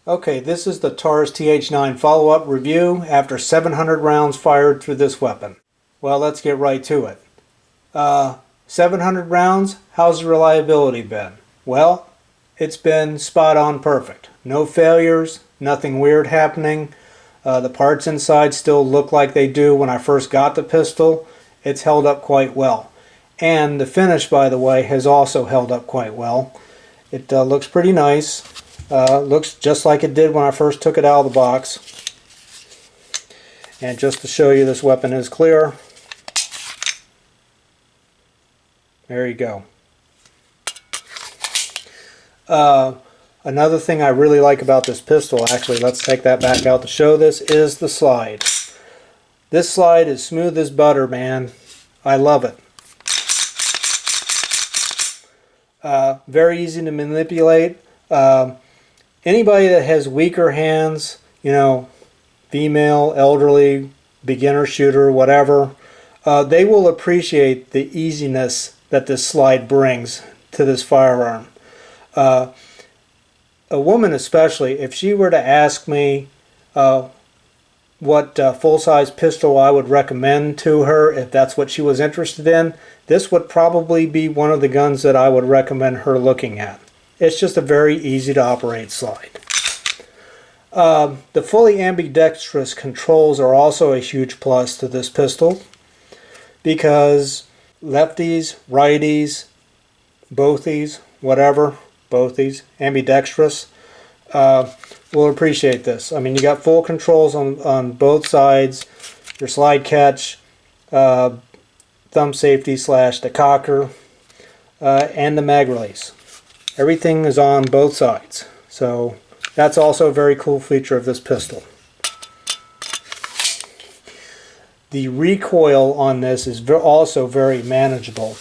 Okay, this is the Taurus TH9 follow-up review after 700 rounds fired through this weapon. Well, let's get right to it. 700 rounds, how's the reliability been? Well, it's been spot on perfect. No failures, nothing weird happening. The parts inside still look like they do when I first got the pistol. It's held up quite well. And the finish, by the way, has also held up quite well. It looks pretty nice. Looks just like it did when I first took it out of the box. And just to show you, this weapon is clear. There you go. Another thing I really like about this pistol, actually, let's take that back out to show this, is the slide. This slide is smooth as butter, man. I love it. Very easy to manipulate. Anybody that has weaker hands, you know, female, elderly, beginner shooter, whatever, they will appreciate the easiness that this slide brings to this firearm. A woman especially, if she were to ask me what full-size pistol I would recommend to her, if that's what she was interested in, this would probably be one of the guns that I would recommend her looking at. It's just a very easy to operate slide. The fully ambidextrous controls are also a huge plus to this pistol, because lefties, righties, boathies, whatever, boathies, ambidextrous, will appreciate this. I mean, you got full controls on both sides, your slide catch, thumb safety / the cocker, and the mag release. Everything is on both sides, so that's also a very cool feature of this pistol. The recoil on this is also very manageable.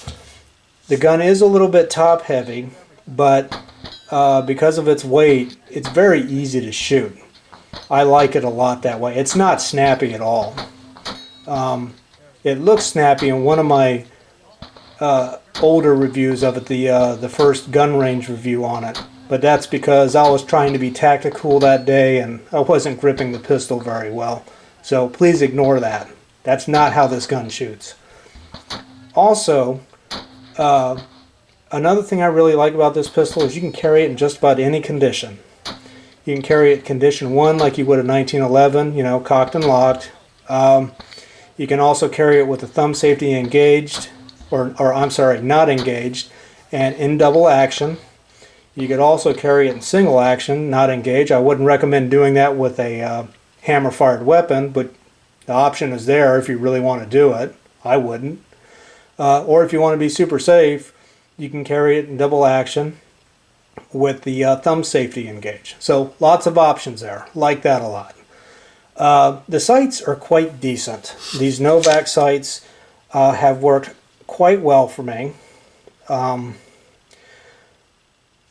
The gun is a little bit top heavy, but because of its weight, it's very easy to shoot. I like it a lot that way. It's not snappy at all. It looks snappy in one of my older reviews of it, the first gun range review on it, but that's because I was trying to be tactical that day and I wasn't gripping the pistol very well, so please ignore that. That's not how this gun shoots. Also, another thing I really like about this pistol is you can carry it in just about any condition. You can carry it condition 1 like you would a 1911, you know, cocked and locked. You can also carry it with the thumb safety engaged, or I'm sorry, not engaged, and in double action. You could also carry it in single action, not engaged. I wouldn't recommend doing that with a hammer-fired weapon, but the option is there if you really want to do it. I wouldn't. Or if you want to be super safe, you can carry it in double action with the thumb safety engaged. So lots of options there. Like that a lot. The sights are quite decent. These Novak sights have worked quite well for me.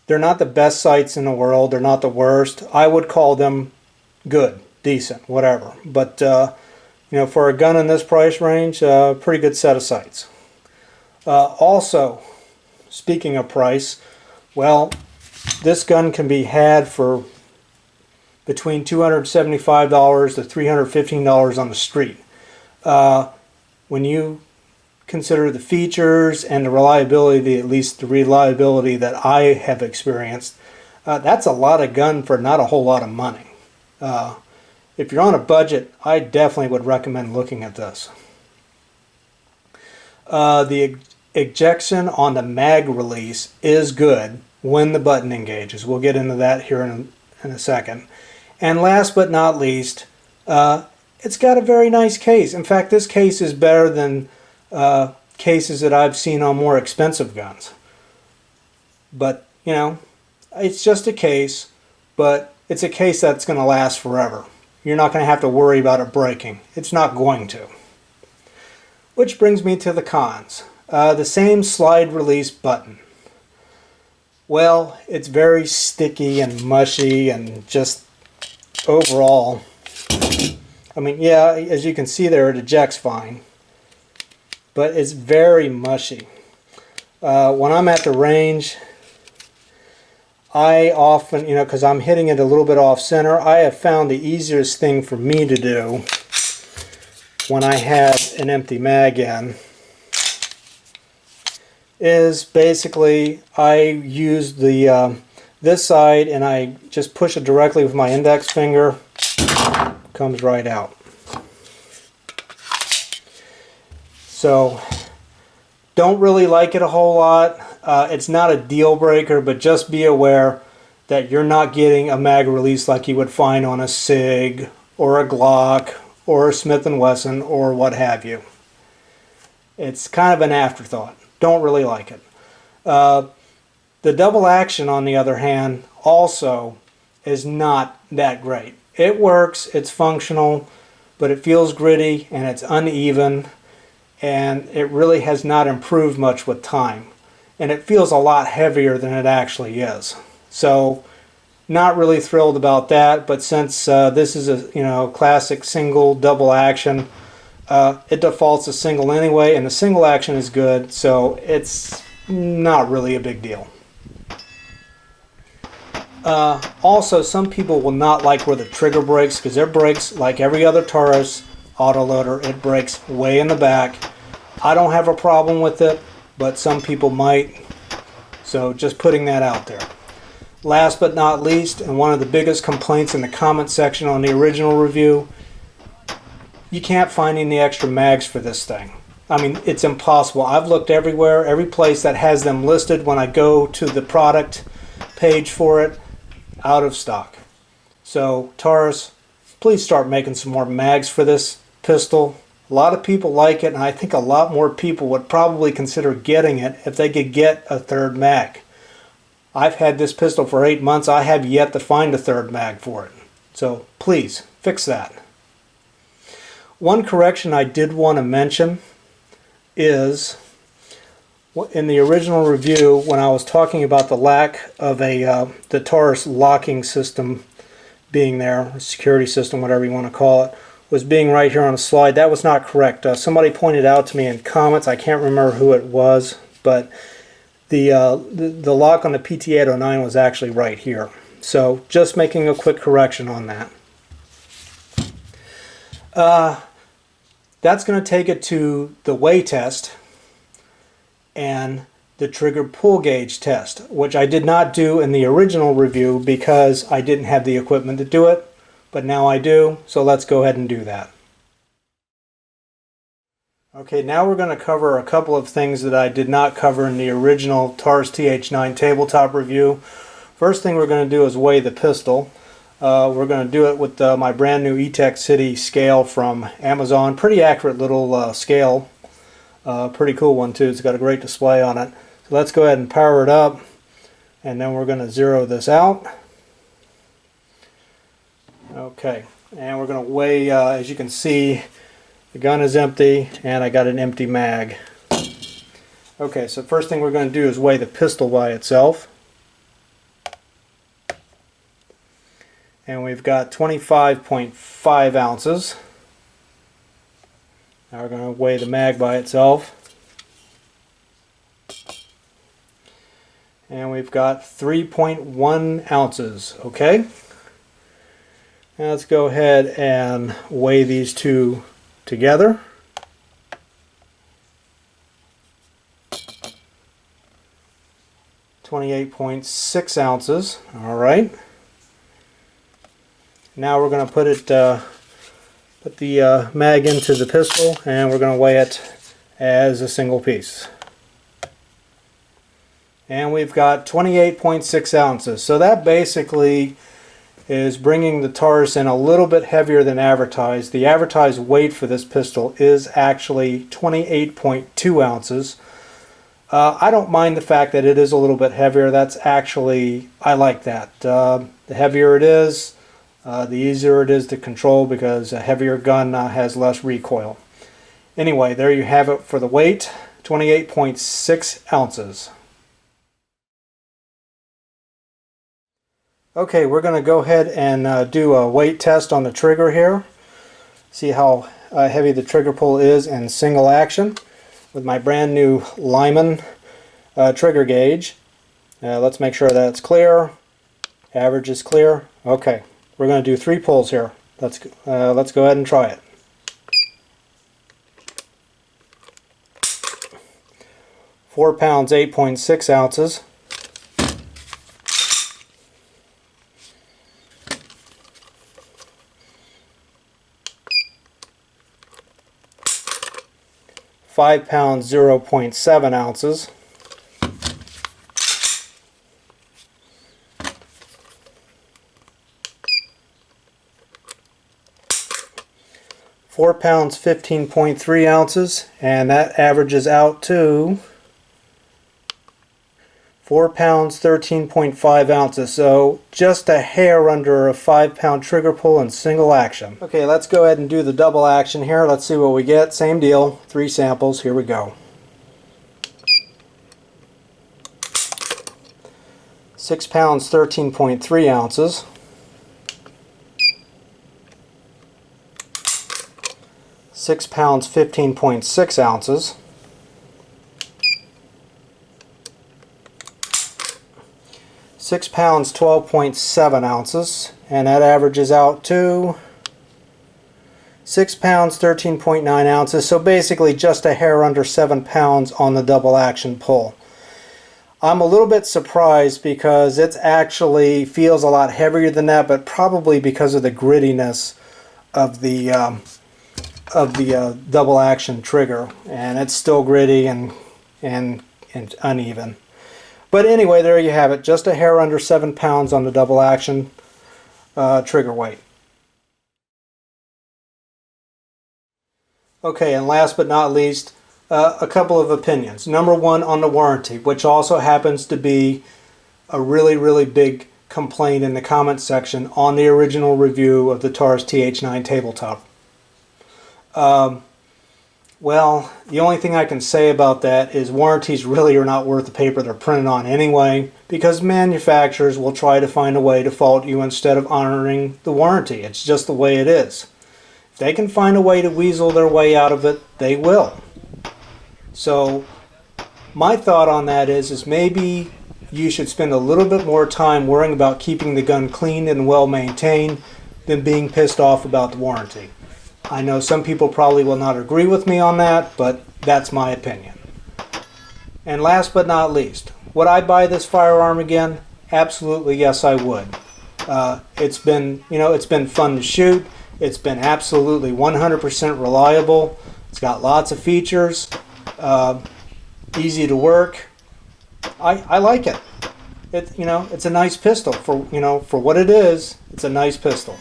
They're not the best sights in the world. They're not the worst. I would call them good, decent, whatever. But you know, for a gun in this price range, pretty good set of sights. Also, speaking of price, well, this gun can be had for between $275 to $315 on the street. When you consider the features and the reliability, at least the reliability that I have experienced, that's a lot of gun for not a whole lot of money. If you're on a budget, I definitely would recommend looking at this. The ejection on the mag release is good when the button engages. We'll get into that here in a second. And last but not least, it's got a very nice case. In fact, this case is better than cases that I've seen on more expensive guns. But, you know, it's just a case, but it's a case that's going to last forever. You're not going to have to worry about it breaking. It's not going to. Which brings me to the cons. The same slide release button. Well, it's very sticky and mushy and just overall, I mean, yeah, as you can see there, it ejects fine, but it's very mushy. When I'm at the range, I often, because I'm hitting it a little bit off center, I have found the easiest thing for me to do when I have an empty mag in is basically I use the this side and I just push it directly with my index finger. Comes right out. So don't really like it a whole lot. It's not a deal breaker, but just be aware that you're not getting a mag release like you would find on a SIG or a Glock or a Smith & Wesson or what have you. It's kind of an afterthought. Don't really like it. The double action, on the other hand, also is not that great. It works, it's functional, but it feels gritty and it's uneven, and it really has not improved much with time. And it feels a lot heavier than it actually is. So, not really thrilled about that, but since this is a classic single double action, it defaults to single anyway, and the single action is good, so it's not really a big deal. Also, some people will not like where the trigger breaks, because it breaks like every other Taurus autoloader. It breaks way in the back. I don't have a problem with it, but some people might, so just putting that out there. Last but not least, and one of the biggest complaints in the comment section on the original review, you can't find any extra mags for this thing. I mean, it's impossible. I've looked everywhere, every place that has them listed. When I go to the product page for it, out of stock. So Taurus, please start making some more mags for this pistol. A lot of people like it, and I think a lot more people would probably consider getting it if they could get a third mag. I've had this pistol for 8 months. I have yet to find a third mag for it. So please, fix that. One correction I did want to mention is, in the original review, when I was talking about the lack of the Taurus locking system being there, security system, whatever you want to call it, was being right here on the slide. That was not correct. Somebody pointed out to me in comments, I can't remember who it was, but the lock on the PT809 was actually right here. So just making a quick correction on that. That's going to take it to the weigh test and the trigger pull gauge test, which I did not do in the original review because I didn't have the equipment to do it, but now I do, so let's go ahead and do that. Okay, now we're going to cover a couple of things that I did not cover in the original Taurus TH9 tabletop review. First thing we're going to do is weigh the pistol. We're going to do it with my brand new E-Tech City scale from Amazon. Pretty accurate little scale. Pretty cool one too. It's got a great display on it. So let's go ahead and power it up, and then we're going to zero this out. Okay, and we're going to weigh, as you can see, the gun is empty and I got an empty mag. Okay, so first thing we're going to do is weigh the pistol by itself. And we've got 25.5 ounces. Now we're going to weigh the mag by itself. And we've got 3.1 ounces. Okay? Now let's go ahead and weigh these two together. .6 ounces. All right. Now we're going to put the mag into the pistol, and we're going to weigh it as a single piece. And we've got 28.6 ounces. So that basically is bringing the Taurus in a little bit heavier than advertised. The advertised weight for this pistol is actually 28.2 ounces. I don't mind the fact that it is a little bit heavier. That's actually, I like that. The heavier it is, the easier it is to control, because a heavier gun has less recoil. Anyway, there you have it for the weight, 28.6 ounces. Okay, we're going to go ahead and do a weight test on the trigger here. See how heavy the trigger pull is in single action with my brand new Lyman trigger gauge. Let's make sure that's clear. Average is clear. Okay, we're going to do 3 pulls here. Let's go ahead and try it. 4 pounds, 8.6 ounces. 5 pounds, 0.7 ounces. 4 pounds, 15.3 ounces, and that averages out to 4 pounds, 13.5 ounces, so just a hair under a 5-pound trigger pull in single action. Okay, let's go ahead and do the double action here. Let's see what we get. Same deal, 3 samples. Here we go. 6 pounds, 13.3 ounces. 6 pounds, 15.6 ounces. 6 pounds, 12.7 ounces, and that averages out to 6 pounds, 13.9 ounces, so basically just a hair under 7 pounds on the double action pull. I'm a little bit surprised because it actually feels a lot heavier than that, but probably because of the grittiness of the double action trigger, and it's still gritty and uneven. But anyway, there you have it, just a hair under 7 pounds on the double action trigger weight. Okay, and last but not least, a couple of opinions. Number one, on the warranty, which also happens to be a really big complaint in the comment section on the original review of the Taurus TH9 tabletop. Well, the only thing I can say about that is warranties really are not worth the paper they're printed on anyway, because manufacturers will try to find a way to fault you instead of honoring the warranty. It's just the way it is. If they can find a way to weasel their way out of it, they will. So my thought on that is maybe you should spend a little bit more time worrying about keeping the gun clean and well maintained than being pissed off about the warranty. I know some people probably will not agree with me on that, but that's my opinion. And last but not least, would I buy this firearm again? Absolutely, yes, I would. It's been fun to shoot. It's been absolutely 100% reliable. It's got lots of features. Easy to work. I like it. It's a nice pistol for what it is. It's a nice pistol.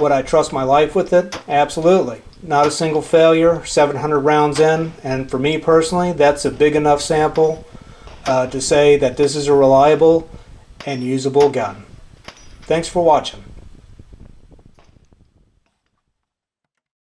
Would I trust my life with it? Absolutely. Not a single failure, 700 rounds in, and for me personally, that's a big enough sample to say that this is a reliable and usable gun. Thanks for watching.